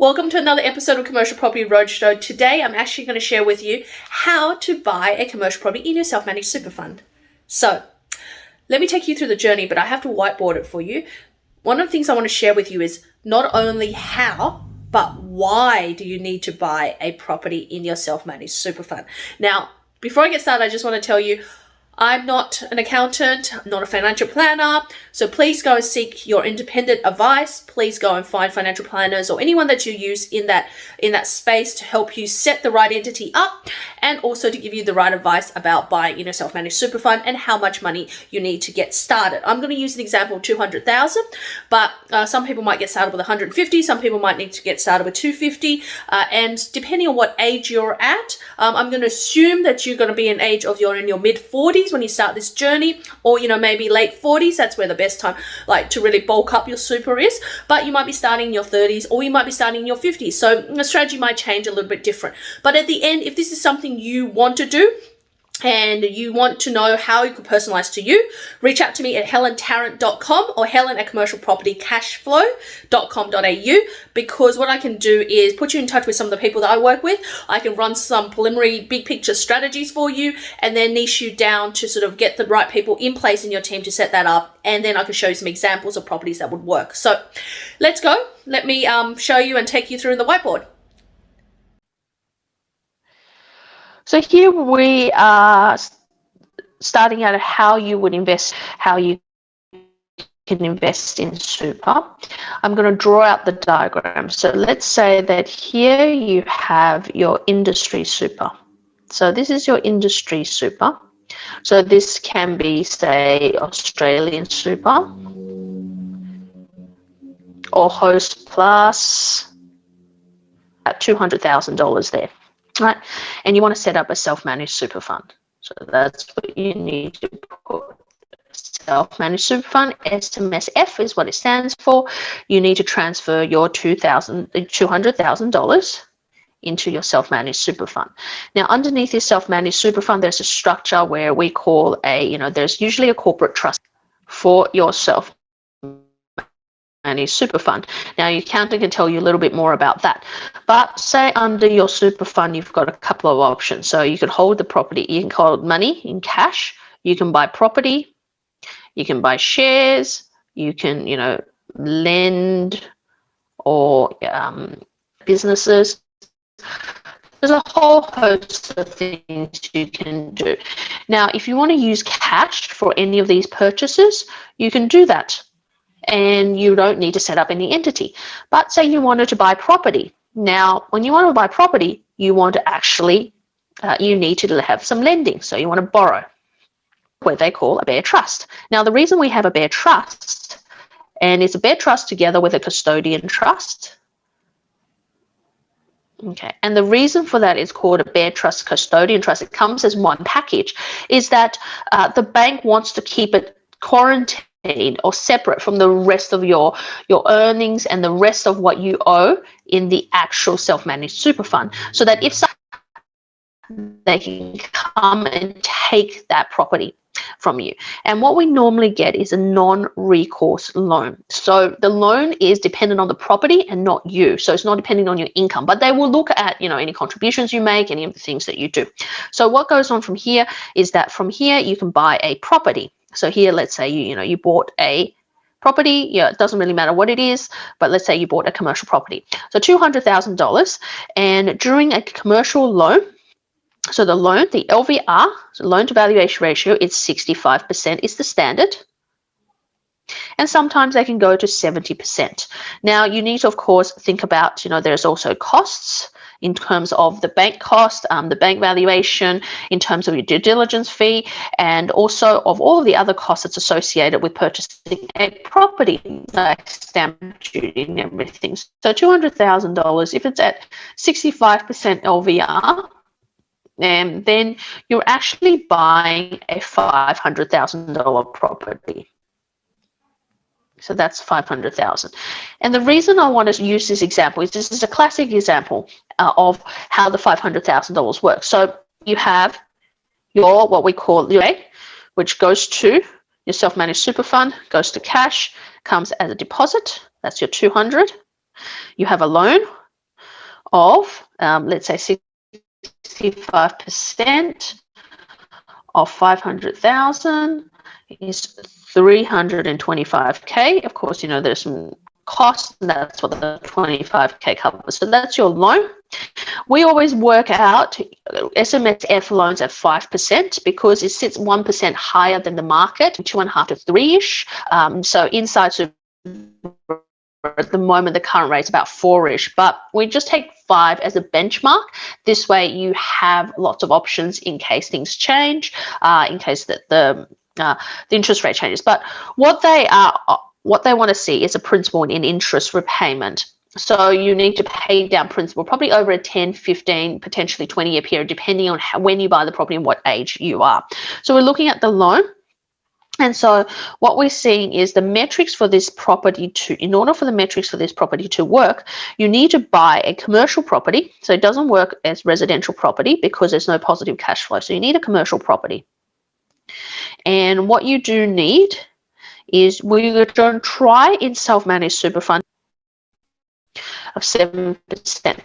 Welcome to another episode of Commercial Property Roadshow. Today I'm actually going to share with you how to buy a commercial property in your self-managed super fund. So let me take you through the journey, but I have to whiteboard it for you. One of the things I want to share with you is not only how, but why do you need to buy a property in your self-managed super fund. Now, before I get started, I just want to tell you, I'm not an accountant, I'm not a financial planner, so please go and seek your independent advice. Please go and find financial planners or anyone that you use in that space to help you set the right entity up and also to give you the right advice about buying in a self-managed super fund and how much money you need to get started. I'm going to use an example of 200,000, but some people might get started with 150, some people might need to get started with 250, and depending on what age you're at, I'm going to assume that you're going to be an age of you're in your mid-40s when you start this journey, or maybe late 40s. That's where the best time to really bulk up your super is, but you might be starting in your 30s or you might be starting in your 50s, so the strategy might change a little bit different. But at the end, if this is something you want to do and you want to know how you could personalize to you, reach out to me at helentarrant.com or helen@commercialpropertycashflow.com.au, because what I can do is put you in touch with some of the people that I work with. I can run some preliminary big picture strategies for you and then niche you down to sort of get the right people in place in your team to set that up, and then I can show you some examples of properties that would work. So let's go. Let me show you and take you through the whiteboard. So here we are starting out how you would invest, how you can invest in super. I'm going to draw out the diagram. So let's say that here you have your industry super. So this is your industry super. So this can be, say, Australian super or Host Plus at $200,000 there. Right, and you want to set up a self-managed super fund. So that's what you need to put. Self-managed super fund, SMSF is what it stands for. You need to transfer your $200,000 into your self-managed super fund. Now, underneath your self-managed super fund, there's a structure where we call there's usually a corporate trust for yourself. Managed super fund. Now, your accountant can tell you a little bit more about that. But say under your super fund, you've got a couple of options. So you can hold the property, you can hold money in cash, you can buy property, you can buy shares, you can, lend or businesses. There's a whole host of things you can do. Now, if you want to use cash for any of these purchases, you can do that, and you don't need to set up any entity. But say you wanted to buy property. Now, when you want to buy property, you want to actually, you need to have some lending. So you want to borrow, what they call a bare trust. Now, the reason we have a bare trust, and it's a bare trust together with a custodian trust. Okay, and the reason for that is called a bare trust, custodian trust. It comes as one package, is that the bank wants to keep it quarantined or separate from the rest of your earnings and the rest of what you owe in the actual self-managed super fund, so that if they can come and take that property from you. And what we normally get is a non-recourse loan. So the loan is dependent on the property and not you. So it's not depending on your income, but they will look at, any contributions you make, any of the things that you do. So what goes on from here is that from here you can buy a property. So here, let's say you bought a property. It doesn't really matter what it is, but let's say you bought a commercial property. So $200,000, and during a commercial loan, so the loan, the LVR, so loan to valuation ratio, is 65% is the standard. And sometimes they can go to 70%. Now, you need to, of course, think about, there's also costs in terms of the bank cost, the bank valuation, in terms of your due diligence fee, and also of all of the other costs that's associated with purchasing a property, like stamp duty and everything. So $200,000, if it's at 65% LVR, and then you're actually buying a $500,000 property. So that's $500,000. And the reason I want to use this example is this is a classic example of how the $500,000 works. So you have your, what we call your, which goes to your self-managed super fund, goes to cash, comes as a deposit. That's your 200. You have a loan, of, let's say 65% of 500,000 is 325k. Of course, you know, there's some costs, and that's what the 25k covers. So that's your loan. We always work out SMSF loans at 5% because it sits 1% higher than the market, 2.5 to 3-ish. So inside at the moment, the current rate is about 4-ish, but we just take 5 as a benchmark. This way you have lots of options in case things change, in case that the interest rate changes. But what they want to see is a principal in interest repayment. So you need to pay down principal probably over a 10, 15, potentially 20-year period, depending on when you buy the property and what age you are. So we're looking at the loan. And so what we're seeing is the metrics for this property in order for the metrics for this property to work, you need to buy a commercial property. So it doesn't work as residential property because there's no positive cash flow. So you need a commercial property. And what you do need is we're going to try in self-managed super fund of 7%.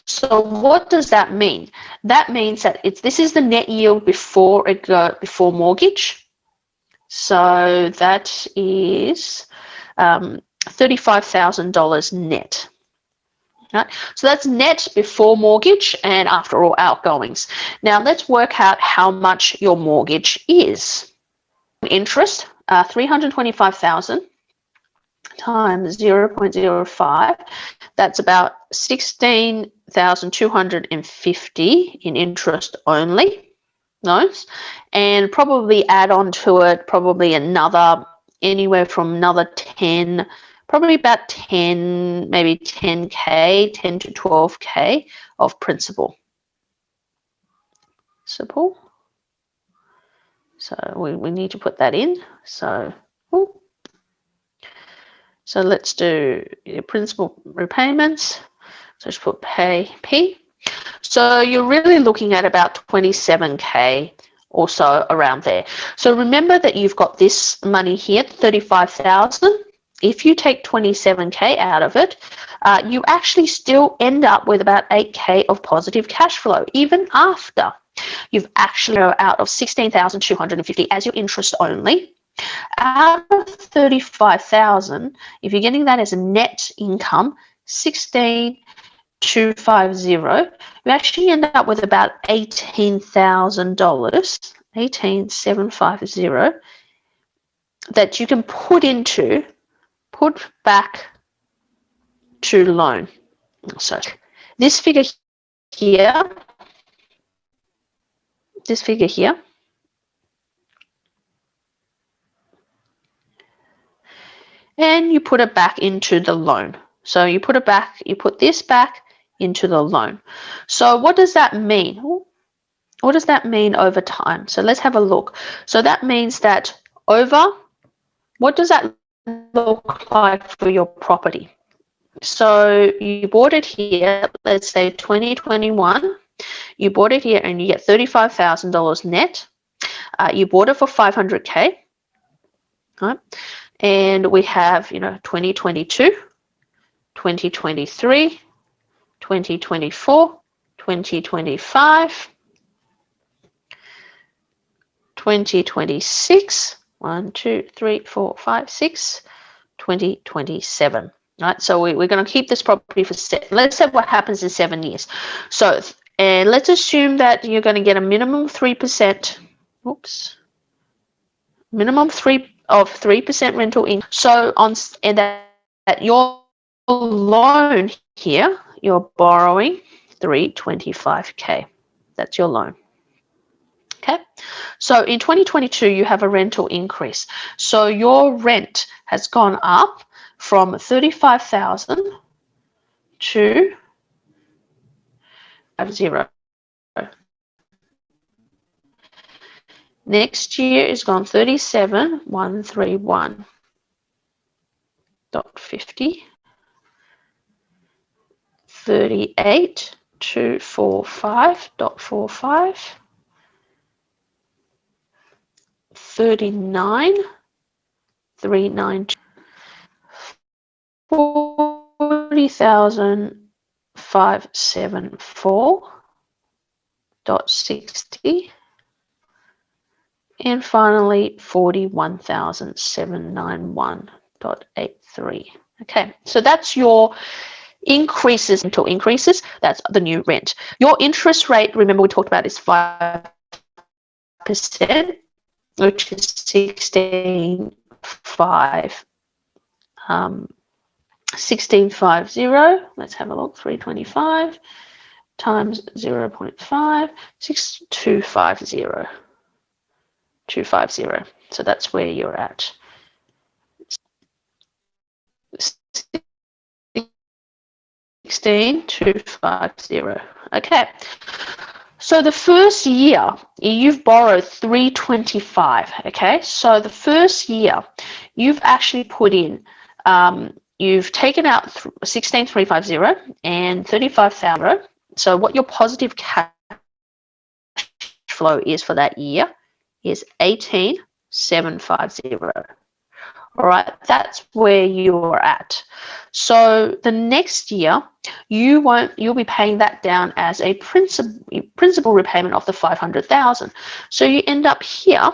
So what does that mean? That means that this is the net yield before mortgage. So that is $35,000 net. Right? So that's net before mortgage and after all outgoings. Now let's work out how much your mortgage is. Interest, 325,000 times 0.05. That's about 16,250 in interest only. Loans, and probably add on to it probably anywhere from another 10, probably about 10, maybe 10k, 10 to 12k of principal. So we need to put that in. So let's do principal repayments. So just put pay P. So you're really looking at about 27k or so around there. So remember that you've got this money here, 35,000. If you take 27k out of it, you actually still end up with about 8k of positive cash flow, even after you've actually out of 16,250 as your interest only. Out of 35,000, if you're getting that as a net income, 16,250, you actually end up with about $18,000, 18,750, that you can put back to loan. So this figure here, and you put it back into the loan. So you put this back into the loan. So what does that mean? What does that mean over time? So let's have a look. So that means that what does that look like for your property? So you bought it here, let's say 2021, you bought it here and you get $35,000 net. You bought it for 500k, right? And we have, 2022, 2023, 2024, 2025, 2026, 1, 2, 3, 4, 5, 6, 2027. Right, so we're going to keep this property for let's say what happens in 7 years. So, and let's assume that you're going to get a minimum 3%. Minimum 3% rental income. So and that your loan here, you're borrowing 325k. That's your loan. Okay, so in 2022 you have a rental increase. So your rent has gone up from 35,000 to 0. Next year is gone 37,131.50, 38,245.45, 39,392, 40,500 574.60, and finally 41,791.83. Okay, so that's your increases until increases. That's the new rent. Your interest rate, remember we talked about, is 5%, which is 16,550. 1650, let's have a look, 325 times 0.5, 6250. 250. So that's where you're at. 16250. Okay. So the first year you've borrowed 325. Okay. So the first year you've actually put in, you've taken out 16,350 and 35,000. So what your positive cash flow is for that year is 18,750. All right, that's where you're at. So the next year, you'll be paying that down as a principal repayment of the 500,000. So you end up here,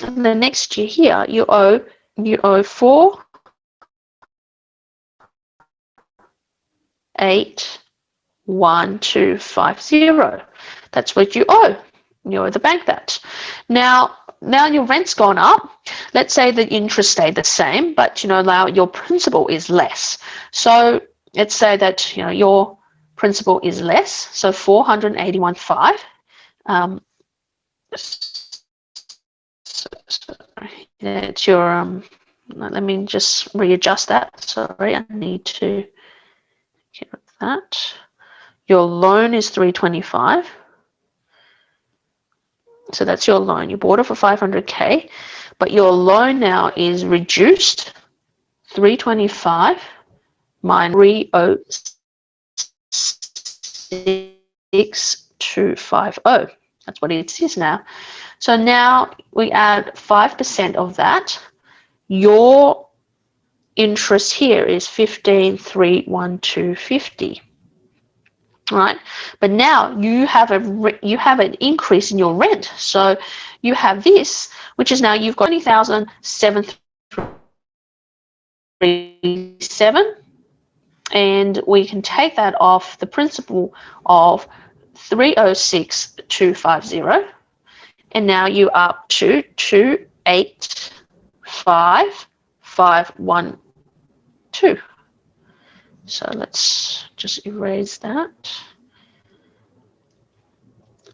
and the next year here, you owe 4,81250. That's what you owe. You owe the bank that. Now your rent's gone up. Let's say the interest stayed the same, but now your principal is less. So let's say that your principal is less, so 481.5. It's your let me just readjust that. Sorry, I need to get rid of that. Your loan is 325. So that's your loan. You bought it for 500K, but your loan now is reduced 325 minus 306,250. That's what it is now. So now we add 5% of that. Your interest here is 15,312.50. Right, but now you have an increase in your rent. So you have this, which is now you've got 20,737, and we can take that off the principal of 306,250, and now you're up to 285,512. So let's just erase that.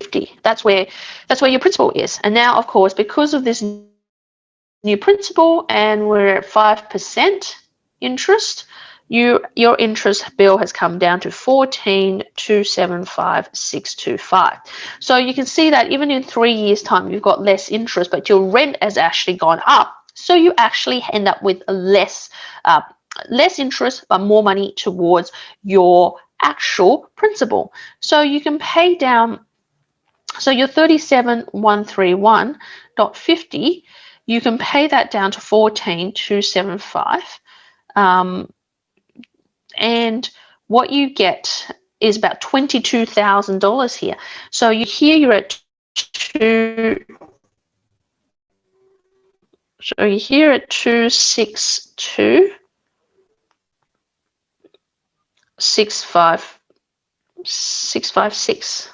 50. That's where your principal is. And now, of course, because of this new principal and we're at 5% interest, your interest bill has come down to 14,275,625. So you can see that even in 3 years' time, you've got less interest, but your rent has actually gone up. So you actually end up with less interest, but more money towards your actual principal. So you can pay down. So your 37,131.50, you can pay that down to 14,275, and what you get is about $22,000 here. So you're at 262,656.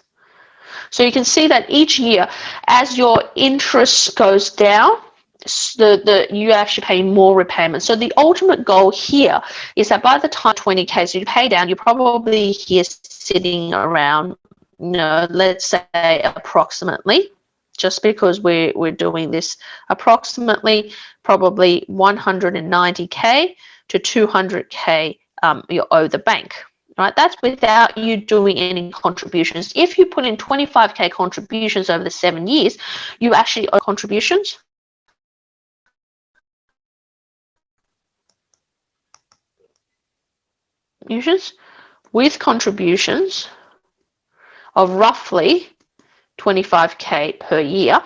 So you can see that each year, as your interest goes down, you actually pay more repayments. So the ultimate goal here is that by the time 20K, so you pay down, you're probably here sitting around, let's say approximately, just because we're doing this, approximately probably 190K to 200K you owe the bank. Right, that's without you doing any contributions. If you put in 25K contributions over the 7 years, you actually owe contributions. With contributions of roughly 25K per year,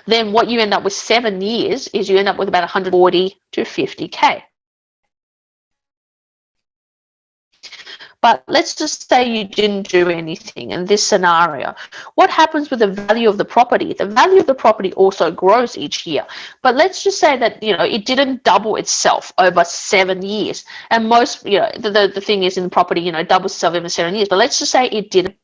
then what you end up with 7 years is you end up with about 140 to 50K. But let's just say you didn't do anything in this scenario. What happens with the value of the property? The value of the property also grows each year. But let's just say that, it didn't double itself over 7 years. And most, the thing is in property, doubles itself every 7 years. But let's just say it didn't.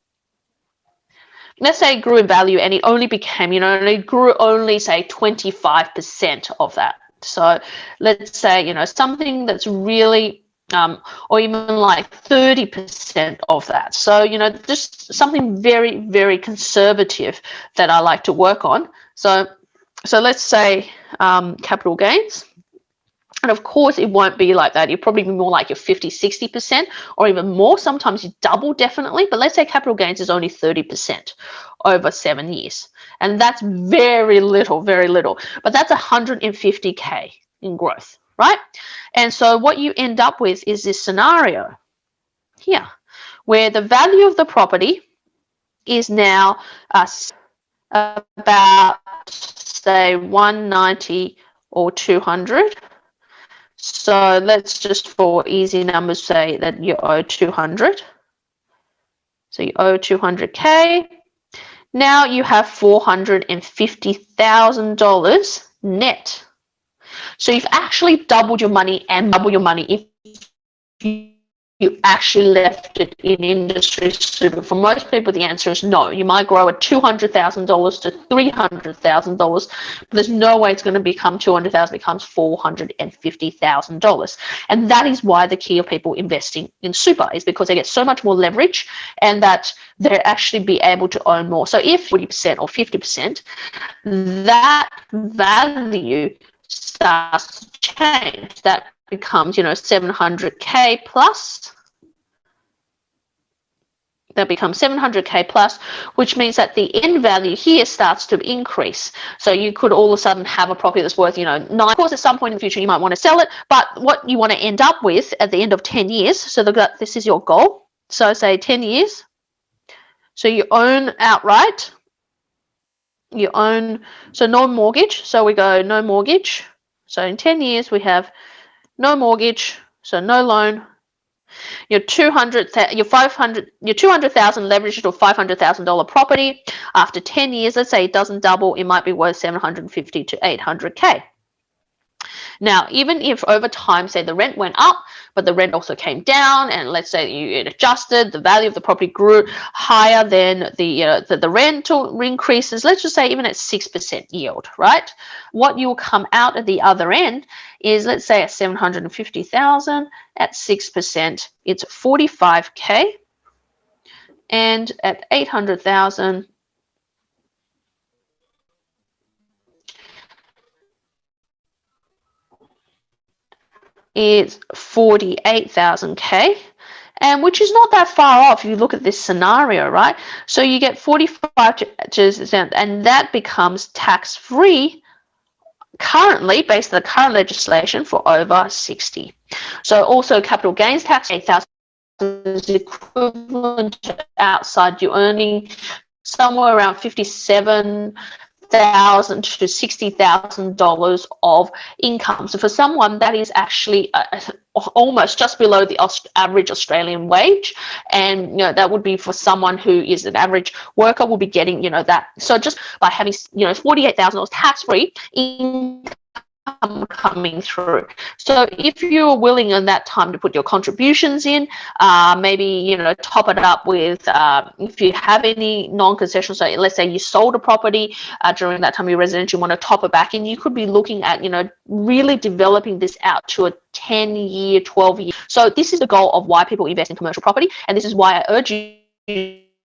Let's say it grew in value and it only became, it grew only, say, 25% of that. So let's say, something that's really, or even like 30% of that. So, just something very, very conservative that I like to work on. So let's say capital gains. And of course, it won't be like that. You'll probably be more like your 50, 60% or even more. Sometimes you double, definitely. But let's say capital gains is only 30% over 7 years. And that's very little, very little. But that's 150K in growth, right? And so what you end up with is this scenario here, where the value of the property is now about, say, 190 or 200. So let's just, for easy numbers, say that you owe 200. So you owe 200K. Now you have $450,000 net. So you've actually doubled your money and double your money if you actually left it in industry super. For most people, the answer is no. You might grow at $200,000 to $300,000, but there's no way it's going to become $200,000. It becomes $450,000, and that is why the key of people investing in super is because they get so much more leverage, and that they actually be able to own more. So if 40% or 50%, that value starts to change. That becomes, 700K plus. That becomes 700K plus, which means that the end value here starts to increase. So you could all of a sudden have a property that's worth, 9. Of course, at some point in the future, you might want to sell it, but what you want to end up with at the end of 10 years, so this is your goal. So say 10 years. So you own outright. You own, so no mortgage. So we go no mortgage. So in 10 years, we have no mortgage, so no loan. Your 200,000 leveraged to a $500,000 property. After 10 years, let's say it doesn't double, it might be worth 750 to 800K. Now, even if over time, say the rent went up, but the rent also came down, and let's say it adjusted, the value of the property grew higher than the rental increases, let's just say even at 6% yield, right? What you'll come out at the other end is, let's say at 750,000 at 6%, it's 45K, and at 800,000, is 48,000K, and which is not that far off if you look at this scenario, right? So you get 45%, and that becomes tax-free currently, based on the current legislation, for over 60. So also capital gains tax, 8,000 is equivalent to outside you're earning somewhere around 57,000 to $60,000 of income. So for someone, that is actually almost just below the average Australian wage, and that would be for someone who is an average worker will be getting that. So just by having $48,000 tax-free income coming through. So if you're willing in that time to put your contributions in, maybe top it up with if you have any non-concessional, so let's say you sold a property during that time you're resident, you want to top it back in, you could be looking at really developing this out to a 10-year, 12-year. So this is the goal of why people invest in commercial property, and this is why I urge you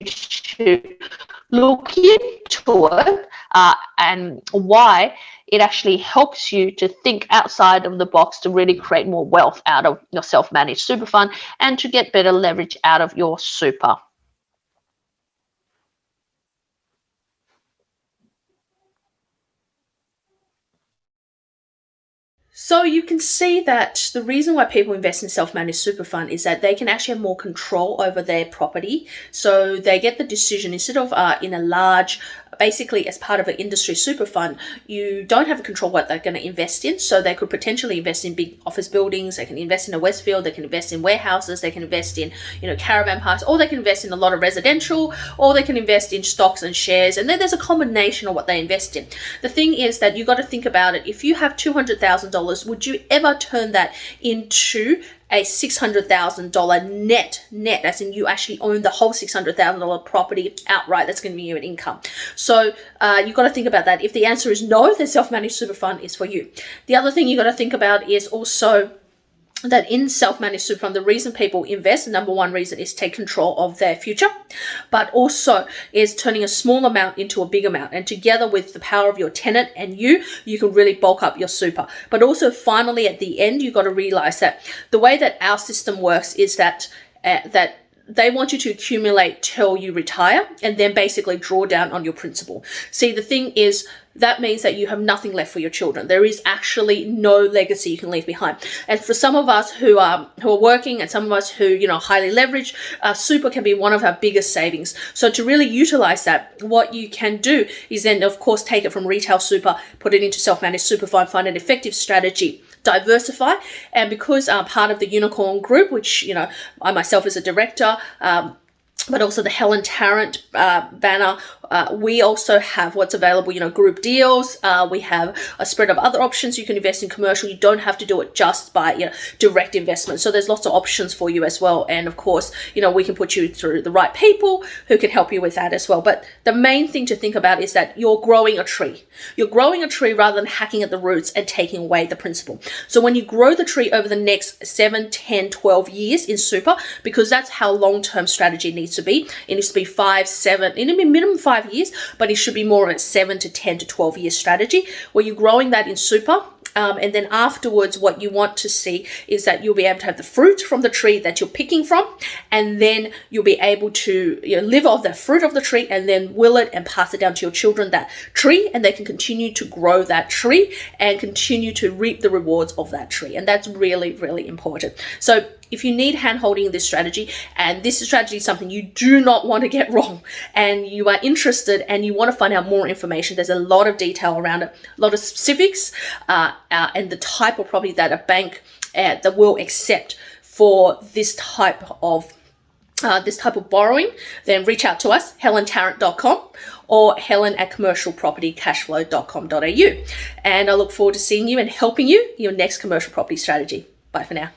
to look into it, and why it actually helps you to think outside of the box to really create more wealth out of your self-managed super fund and to get better leverage out of your super. So you can see that the reason why people invest in self-managed super fund is that they can actually have more control over their property. So they get the decision, instead of in a large basically as part of an industry super fund, you don't have control what they're going to invest in. So they could potentially invest in big office buildings, they can invest in a Westfield, they can invest in warehouses, they can invest in, caravan parks, or they can invest in a lot of residential, or they can invest in stocks and shares. And then there's a combination of what they invest in. The thing is that you got to think about it. If you have $200,000, would you ever turn that into a $600,000 net, as in you actually own the whole $600,000 property outright that's going to give you an income? So you've got to think about that. If the answer is no, then self-managed super fund is for you. The other thing you got to think about is also that in self-managed super fund, the reason people invest, the number one reason is take control of their future, but also is turning a small amount into a big amount. And together with the power of your tenant and you can really bulk up your super. But also finally at the end, you've got to realize that the way that our system works is that they want you to accumulate till you retire and then basically draw down on your principal. See, the thing is, that means that you have nothing left for your children. There is actually no legacy you can leave behind. And for some of us who are working, and some of us who, highly leveraged, super can be one of our biggest savings. So to really utilize that, what you can do is then, of course, take it from retail super, put it into self-managed super fund, find an effective strategy, diversify. And because I'm part of the Unicorn Group, which, I myself as a director, but also the Helen Tarrant banner, we also have what's available, group deals. We have a spread of other options. You can invest in commercial. You don't have to do it just by, direct investment. So there's lots of options for you as well. And of course, we can put you through the right people who can help you with that as well. But the main thing to think about is that you're growing a tree. You're growing a tree rather than hacking at the roots and taking away the principal. So when you grow the tree over the next 7, 10, 12 years in super, because that's how long-term strategy needs to be. It needs to be 5, 7, in a minimum 5 years, but it should be more of a 7 to 10 to 12 year strategy where you're growing that in super. And then afterwards, what you want to see is that you'll be able to have the fruit from the tree that you're picking from, and then you'll be able to live off the fruit of the tree and then will it and pass it down to your children, that tree, and they can continue to grow that tree and continue to reap the rewards of that tree. And that's really, really important. So if you need hand-holding in this strategy, and this strategy is something you do not want to get wrong, and you are interested and you want to find out more information, there's a lot of detail around it, a lot of specifics, and the type of property that a bank that will accept for this type of borrowing, then reach out to us, helentarrant.com or helen@commercialpropertycashflow.com.au. And I look forward to seeing you and helping you in your next commercial property strategy. Bye for now.